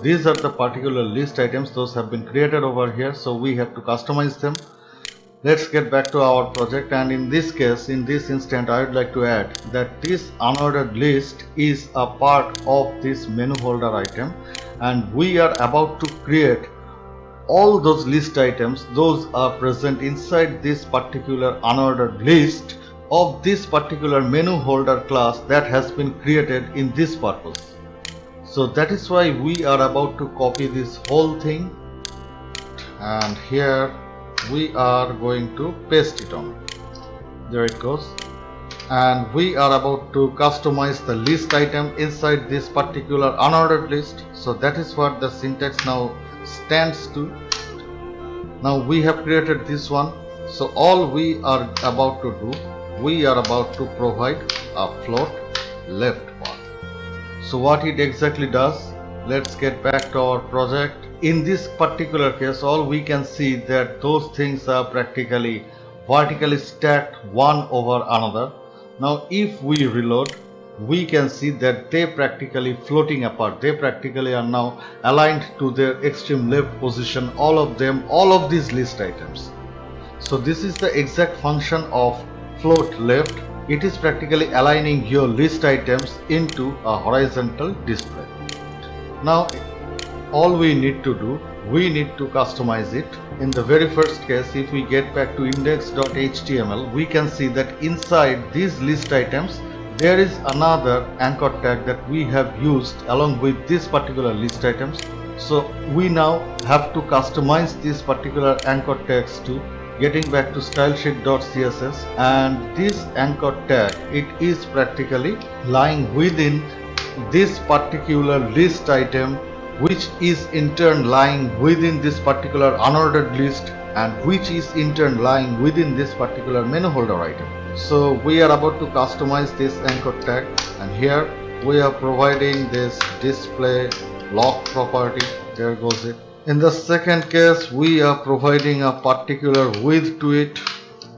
these are the particular list items, those have been created over here, so we have to customize them. Let's get back to our project, and in this case, in this instant, I would like to add that this unordered list is a part of this menu holder item, and we are about to create all those list items. Those are present inside this particular unordered list of this particular menu holder class that has been created in this purpose. So that is why we are about to copy this whole thing, and here we are going to paste it on. There it goes. And we are about to customize the list item inside this particular unordered list. So that is what the syntax now stands to. Now we have created this one, so all we are about to do, we are about to provide a float left path. So what it exactly does, let's get back to our project. In this particular case, all we can see that those things are practically vertically stacked one over another. Now if we reload, we can see that they practically floating apart. They practically are now aligned to their extreme left position, all of them, all of these list items. So this is the exact function of float left. It is practically aligning your list items into a horizontal display. Now all we need to do, we need to customize it. In the very first case, if we get back to index.html, we can see that inside these list items there is another anchor tag that we have used along with this particular list items. So we now have to customize this particular anchor tags to getting back to stylesheet.css, and this anchor tag, it is practically lying within this particular list item, which is in turn lying within this particular unordered list, and which is in turn lying within this particular menu holder item. So we are about to customize this anchor tag, and here we are providing this display lock property. There goes it. In the second case, we are providing a particular width to it,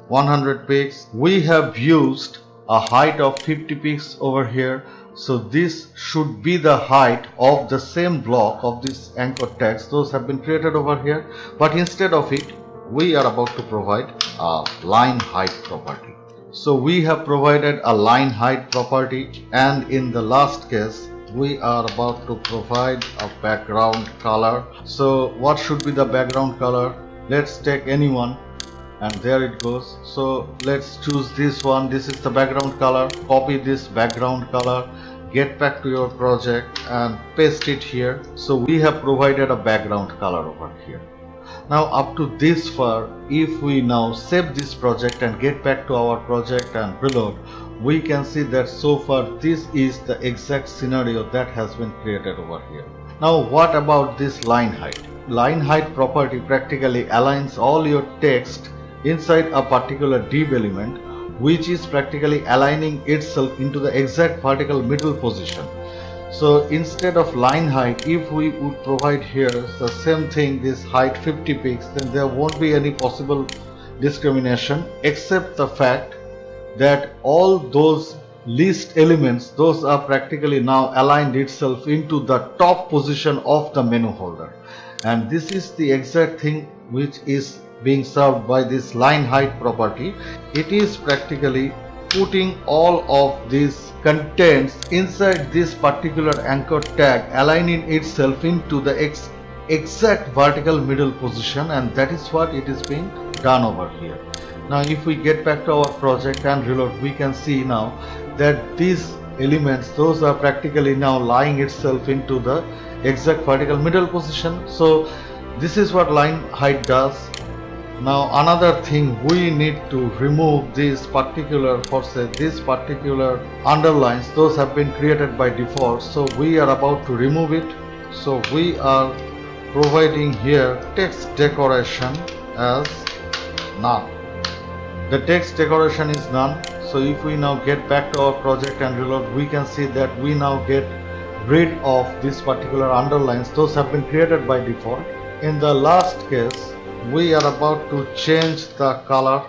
100 pixels. We have used a height of 50 pixels over here. So this should be the height of the same block of this anchor tags. Those have been created over here, but instead of it, we are about to provide a line height property. So we have provided a line height property, and in the last case, we are about to provide a background color. So what should be the background color? Let's take any one, and there it goes. So let's choose this one. This is the background color. Copy this background color, get back to your project and paste it here. So we have provided a background color over here. Now up to this far, if we now save this project and get back to our project and reload, we can see that so far this is the exact scenario that has been created over here. Now what about this line height? Line height property practically aligns all your text inside a particular div element, which is practically aligning itself into the exact vertical middle position. So instead of line height, if we would provide here the same thing, this height 50 pixels, then there won't be any possible discrimination, except the fact that all those list elements, those are practically now aligned itself into the top position of the menu holder. And this is the exact thing which is being served by this line height property. It is practically putting all of these contents inside this particular anchor tag, aligning itself into the exact vertical middle position, and that is what it is being done over here. Now if we get back to our project and reload, we can see now that these elements, those are practically now lying itself into the exact vertical middle position. So this is what line height does. Now another thing, we need to remove this particular, for say this particular underlines, those have been created by default, so we are about to remove it. So we are providing here text decoration as none. The text decoration is none. So if we now get back to our project and reload, we can see that we now get rid of this particular underlines. Those have been created by default. In the last case, we are about to change the color.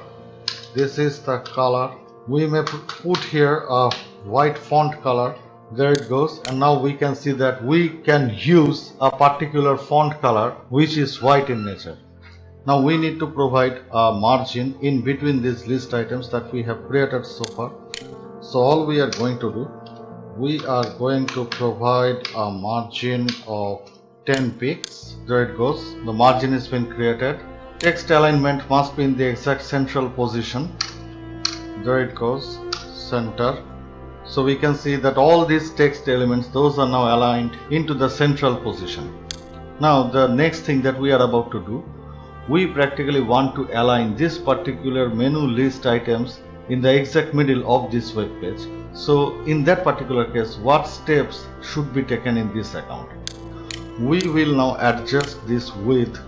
This is the color. We may put here a white font color. There it goes, and now we can see that we can use a particular font color which is white in nature. Now we need to provide a margin in between these list items that we have created so far. So all we are going to do, we are going to provide a margin of 10 pixels. There it goes, the margin has been created. Text alignment must be in the exact central position. There it goes, center. So we can see that all these text elements, those are now aligned into the central position. Now the next thing that we are about to do, we practically want to align this particular menu list items in the exact middle of this web page. So in that particular case, what steps should be taken in this account? We will now adjust this width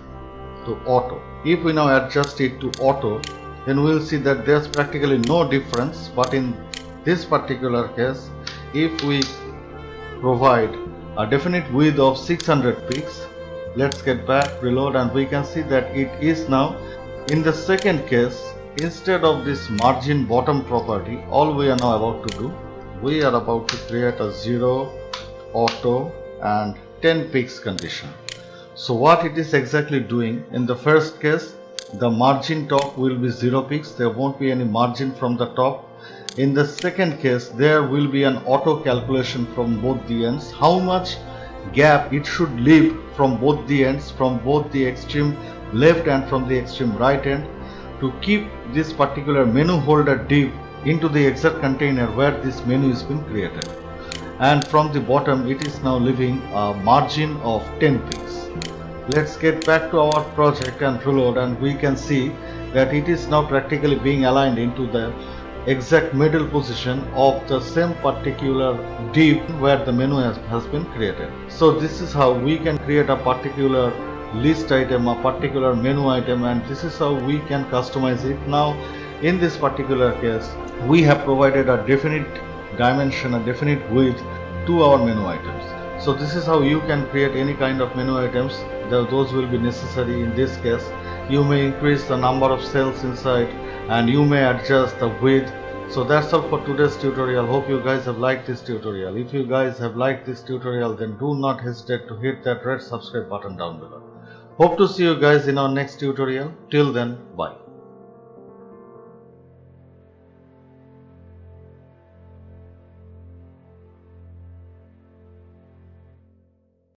to auto. If we now adjust it to auto, then we will see that there's practically no difference. But in this particular case, if we provide a definite width of 600 pixels, let's get back, reload, and we can see that it is now. In the second case, instead of this margin bottom property, all we are now about to do, we are about to create a 0, auto, and 10 pixels condition. So what it is exactly doing, in the first case, the margin top will be 0 pixels, there won't be any margin from the top. In the second case, there will be an auto calculation from both the ends, how much gap it should leave from both the ends, from both the extreme left and from the extreme right end, to keep this particular menu holder div into the exact container where this menu is being created. And from the bottom, it is now leaving a margin of 10 pixels. Let's get back to our project and reload, and we can see that it is now practically being aligned into the exact middle position of the same particular div where the menu has been created. So this is how we can create a particular list item, a particular menu item, and this is how we can customize it. Now in this particular case, we have provided a definite dimension, a definite width to our menu items. So this is how you can create any kind of menu items. Those will be necessary. In this case, you may increase the number of cells inside and you may adjust the width. So that's all for today's tutorial. Hope you guys have liked this tutorial. If you guys have liked this tutorial, then do not hesitate to hit that red subscribe button down below. Hope to see you guys in our next tutorial. Till then, bye.